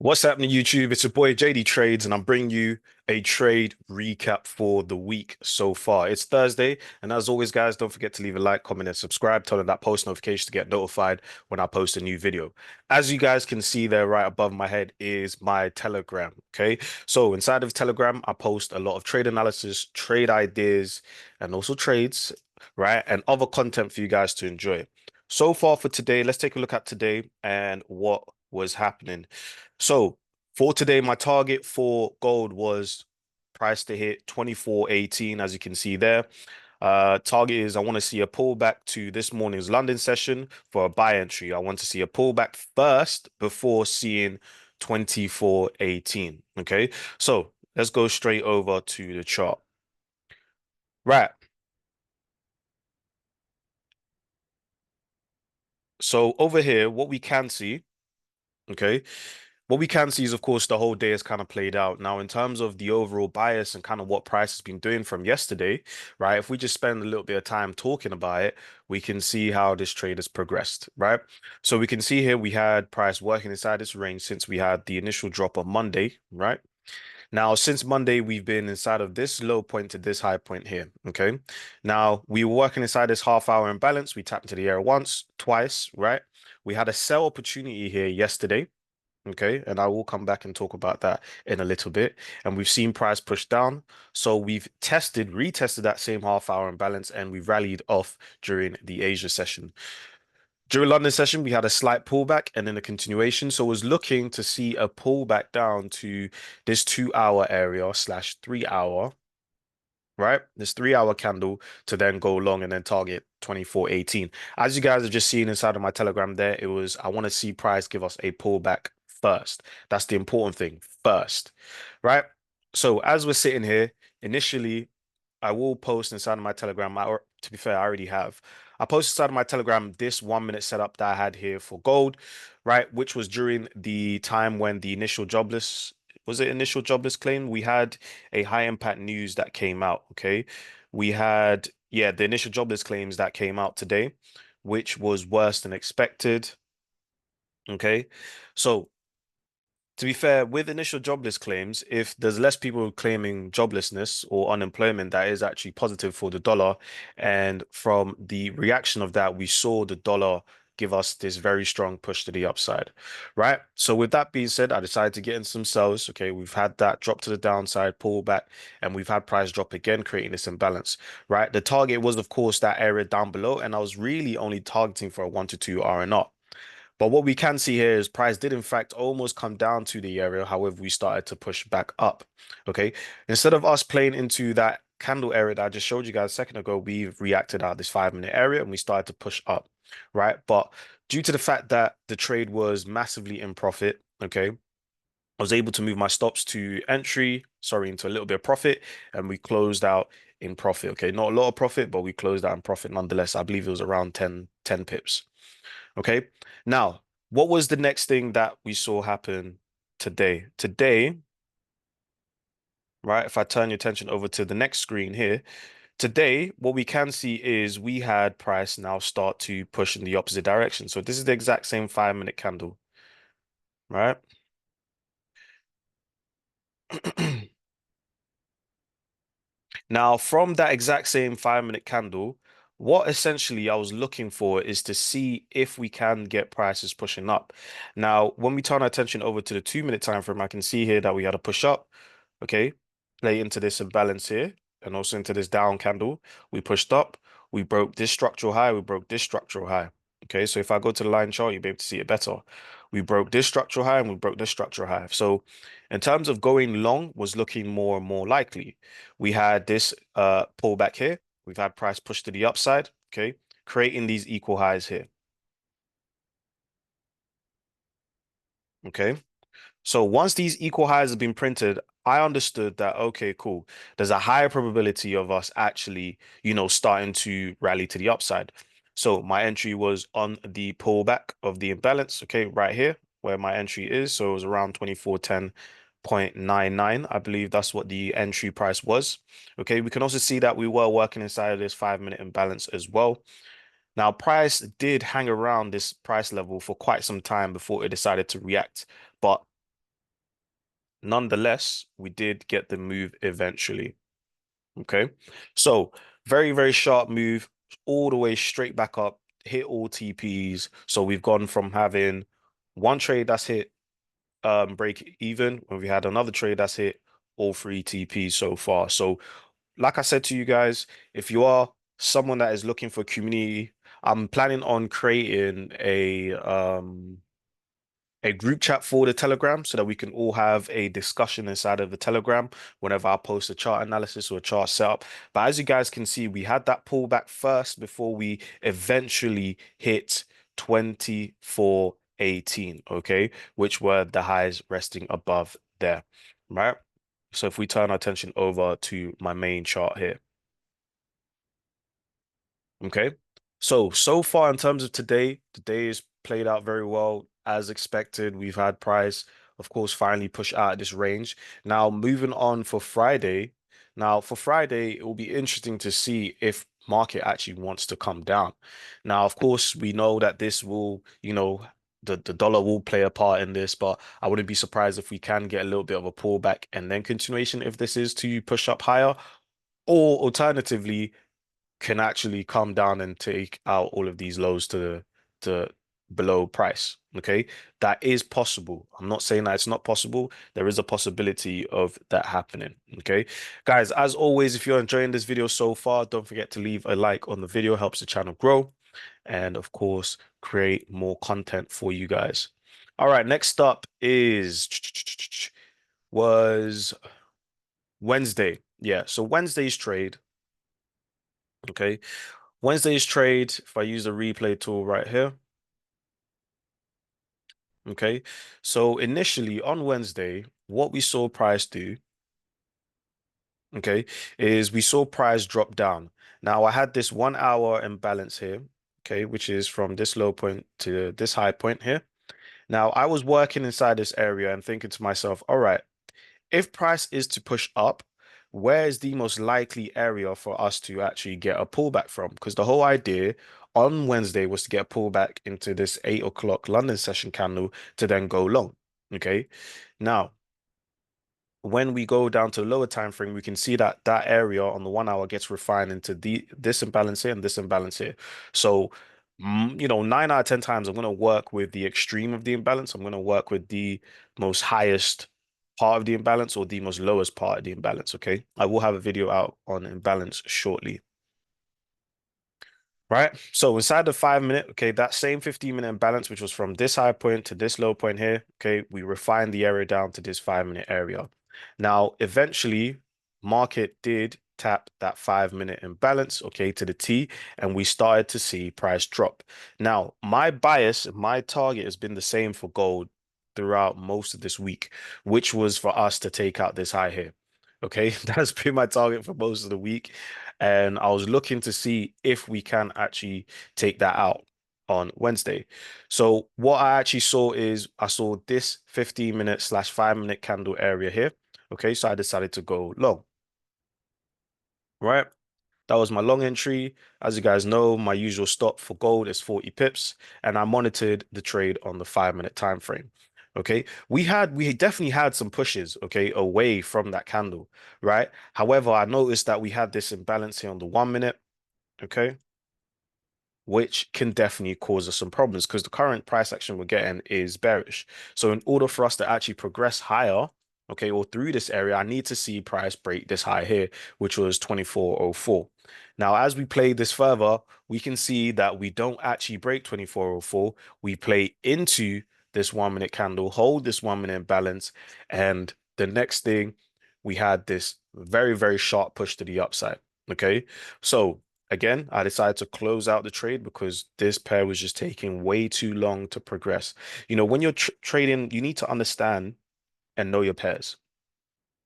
What's happening, YouTube? It's your boy JD Trades, and I'm bringing you a trade recap for the week so far. It's Thursday, and as always, guys, don't forget to leave a like, comment, and subscribe. Turn on that post notification to get notified when I post a new video. As you guys can see there, right above my head is my Telegram. Okay, so inside of Telegram, I post a lot of trade analysis, trade ideas, and also trades, right, and other content for you guys to enjoy. So far for today, let's take a look at today and what was happening. So for today, my target for gold was price to hit 24.18, as you can see there. Target is I want to see a pullback to this morning's London session for a buy entry. I want to see a pullback first before seeing 24.18. Okay, so let's go straight over to the chart. Right. So over here, what we can see, okay, what we can see is, of course, the whole day has kind of played out. Now, in terms of the overall bias and kind of what price has been doing from yesterday, right? If we just spend a little bit of time talking about it, we can see how this trade has progressed, right? So we can see here we had price working inside this range since we had the initial drop on Monday, right? Now, since Monday, we've been inside of this low point to this high point here. Okay. Now, we were working inside this half hour imbalance. We tapped into the area once, twice, right? We had a sell opportunity here yesterday. Okay, and I will come back and talk about that in a little bit. And we've seen price push down. So we've retested that same half hour imbalance, and we've rallied off during the Asia session. During London session, we had a slight pullback and then a continuation. So I was looking to see a pullback down to this 2 hour area slash 3 hour, right? This 3 hour candle to then go long and then target 24.18. As you guys have just seen inside of my Telegram there, it was I want to see price give us a pullback first. That's the important thing first, right? So as we're sitting here, initially, I will post inside of my Telegram. Or to be fair, I already have. I posted inside of my Telegram this 1 minute setup that I had here for gold, right? Which was during the time when the initial jobless was it initial jobless claim? We had a high impact news that came out. Okay. We had, yeah, the initial jobless claims that came out today, which was worse than expected. Okay. So to be fair, with initial jobless claims, if there's less people claiming joblessness or unemployment, that is actually positive for the dollar. And from the reaction of that, we saw the dollar give us this very strong push to the upside, right? So with that being said, I decided to get in some sells. Okay, we've had that drop to the downside, pull back, and we've had price drop again, creating this imbalance, right? The target was, of course, that area down below, and I was really only targeting for a 1 to 2 R&R. But what we can see here is price did in fact almost come down to the area. However, we started to push back up. Okay. Instead of us playing into that candle area that I just showed you guys a second ago, we reacted out this 5 minute area and we started to push up. Right. But due to the fact that the trade was massively in profit, okay, I was able to move my stops to entry, sorry, into a little bit of profit, and we closed out in profit. Okay. Not a lot of profit, but we closed out in profit nonetheless. I believe it was around 10 pips. Okay. Now, what was the next thing that we saw happen today? Today, right? If I turn your attention over to the next screen here, today, what we can see is we had price now start to push in the opposite direction. So this is the exact same 5 minute candle, right? Now, from that exact same 5 minute candle, what essentially I was looking for is to see if we can get prices pushing up. Now, when we turn our attention over to the 2 minute time frame, I can see here that we had a push up, okay, play into this imbalance here, and also into this down candle. We pushed up, we broke this structural high, we broke this structural high. Okay, so if I go to the line chart, you'll be able to see it better. We broke this structural high and we broke this structural high. So in terms of going long was looking more and more likely. We had this pullback here. We've had price push to the upside, okay, creating these equal highs here. Okay. So once these equal highs have been printed, I understood that, okay, cool. There's a higher probability of us actually, starting to rally to the upside. So my entry was on the pullback of the imbalance, okay, right here where my entry is. So it was around 2410.99. I believe that's what the entry price was. Okay, we can also see that we were working inside of this 5 minute imbalance as well. Now, price did hang around this price level for quite some time before it decided to react. But Nonetheless, we did get the move eventually. Okay. So very, very sharp move all the way straight back up, hit all TPs. So we've gone from having one trade that's hit break even when we had another trade that's hit all three TPs so far. So like I said to you guys, if you are someone that is looking for community, I'm planning on creating a group chat for the Telegram so that we can all have a discussion inside of the Telegram whenever I post a chart analysis or a chart setup. But as you guys can see, we had that pullback first before we eventually hit 2418, okay, which were the highs resting above there, right? So if we turn our attention over to my main chart here. Okay. So far in terms of today, today is played out very well as expected. We've had price, of course, finally push out of this range. Now, moving on for Friday. Now, for Friday, it will be interesting to see if market actually wants to come down. Now, of course, we know that this will, the dollar will play a part in this, but I wouldn't be surprised if we can get a little bit of a pullback and then continuation if this is to push up higher, or alternatively can actually come down and take out all of these lows to below price. Okay, that is possible. I'm not saying that it's not possible. There is a possibility of that happening. Okay, guys, as always, if you're enjoying this video so far, don't forget to leave a like on the video, helps the channel grow, and of course, create more content for you guys. All right, next up is was Wednesday. Yeah, so Wednesday's trade. Okay, Wednesday's trade, if I use the replay tool right here, okay. So initially on Wednesday, what we saw price do, okay, is we saw price drop down. Now I had this 1 hour imbalance here, okay, which is from this low point to this high point here. Now I was working inside this area and thinking to myself, all right, if price is to push up, where is the most likely area for us to actually get a pullback from? Because the whole idea on Wednesday was to get a pullback into this 8 o'clock London session candle to then go long. Okay. Now, when we go down to the lower time frame, we can see that that area on the 1 hour gets refined into this imbalance here and this imbalance here. So, 9 out of 10 times I'm going to work with the extreme of the imbalance. I'm going to work with the most highest part of the imbalance or the most lowest part of the imbalance. Okay, I will have a video out on imbalance shortly. Right. So inside the 5 minute, okay, that same 15-minute imbalance, which was from this high point to this low point here, okay, we refined the area down to this 5 minute area. Now, eventually, market did tap that 5 minute imbalance, okay, to the T, and we started to see price drop. Now, my bias, my target has been the same for gold throughout most of this week, which was for us to take out this high here. Okay, that's been my target for most of the week. And I was looking to see if we can actually take that out on Wednesday. So what I actually saw is I saw this 15-minute slash 5 minute candle area here. Okay, so I decided to go long, right? That was my long entry. As you guys know, my usual stop for gold is 40 pips, and I monitored the trade on the 5 minute time frame. Okay, we definitely had some pushes, okay, away from that candle, right? However, I noticed that we had this imbalance here on the 1 minute, okay, which can definitely cause us some problems because the current price action we're getting is bearish. So in order for us to actually progress higher, okay, or through this area, I need to see price break this high here, which was 2404. Now, as we play this further, we can see that we don't actually break 2404. We play into this 1 minute candle, hold this 1 minute balance, and the next thing, we had this very, very sharp push to the upside. Okay, so again, I decided to close out the trade because this pair was just taking way too long to progress. When you're trading, you need to understand and know your pairs.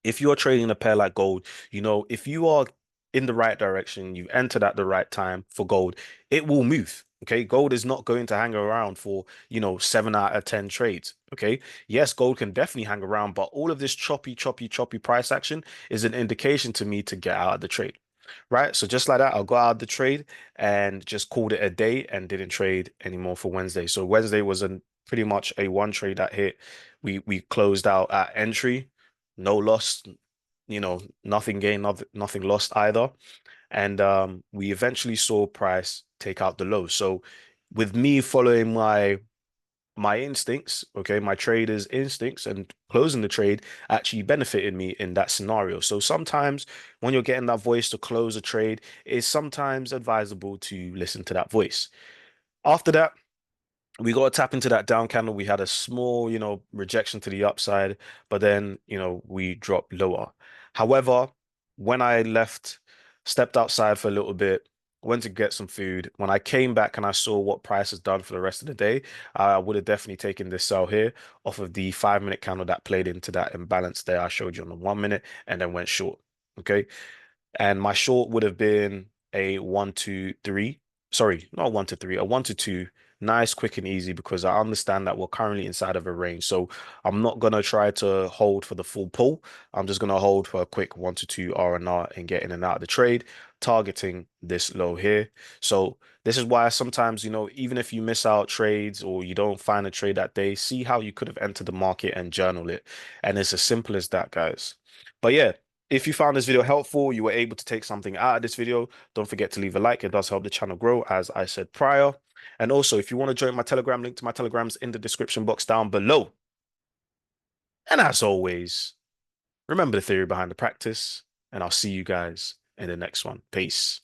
If you're trading a pair like gold, if you are in the right direction, you've entered at the right time for gold, it will move. Okay. Gold is not going to hang around for, 7 out of 10 trades. Okay. Yes, gold can definitely hang around, but all of this choppy, choppy, choppy price action is an indication to me to get out of the trade. Right. So just like that, I'll go out of the trade and just called it a day and didn't trade anymore for Wednesday. So Wednesday was pretty much a one trade that hit. We closed out at entry. no loss, nothing gained, nothing lost either. And we eventually saw price take out the low. So with me following my instincts, okay, my trader's instincts and closing the trade actually benefited me in that scenario. So sometimes when you're getting that voice to close a trade, it's sometimes advisable to listen to that voice. After that, we got to tap into that down candle. We had a small, rejection to the upside, but then, we dropped lower. However, when I left, stepped outside for a little bit, went to get some food. When I came back and I saw what price has done for the rest of the day, I would have definitely taken this sell here off of the 5 minute candle that played into that imbalance there I showed you on the 1 minute and then went short. Okay. And my short would have been a 1, 2, 3. Sorry, not 1 to 3, a 1 to 2. Nice, quick, and easy because I understand that we're currently inside of a range. So I'm not gonna try to hold for the full pull. I'm just gonna hold for a quick 1 to 2 R&R and get in and out of the trade, targeting this low here. So this is why sometimes, even if you miss out trades or you don't find a trade that day, see how you could have entered the market and journal it. And it's as simple as that, guys. But yeah. If you found this video helpful, you were able to take something out of this video, don't forget to leave a like. It does help the channel grow, as I said prior. And also, if you want to join my Telegram, link to my Telegram's in the description box down below. And as always, remember the theory behind the practice, and I'll see you guys in the next one. Peace.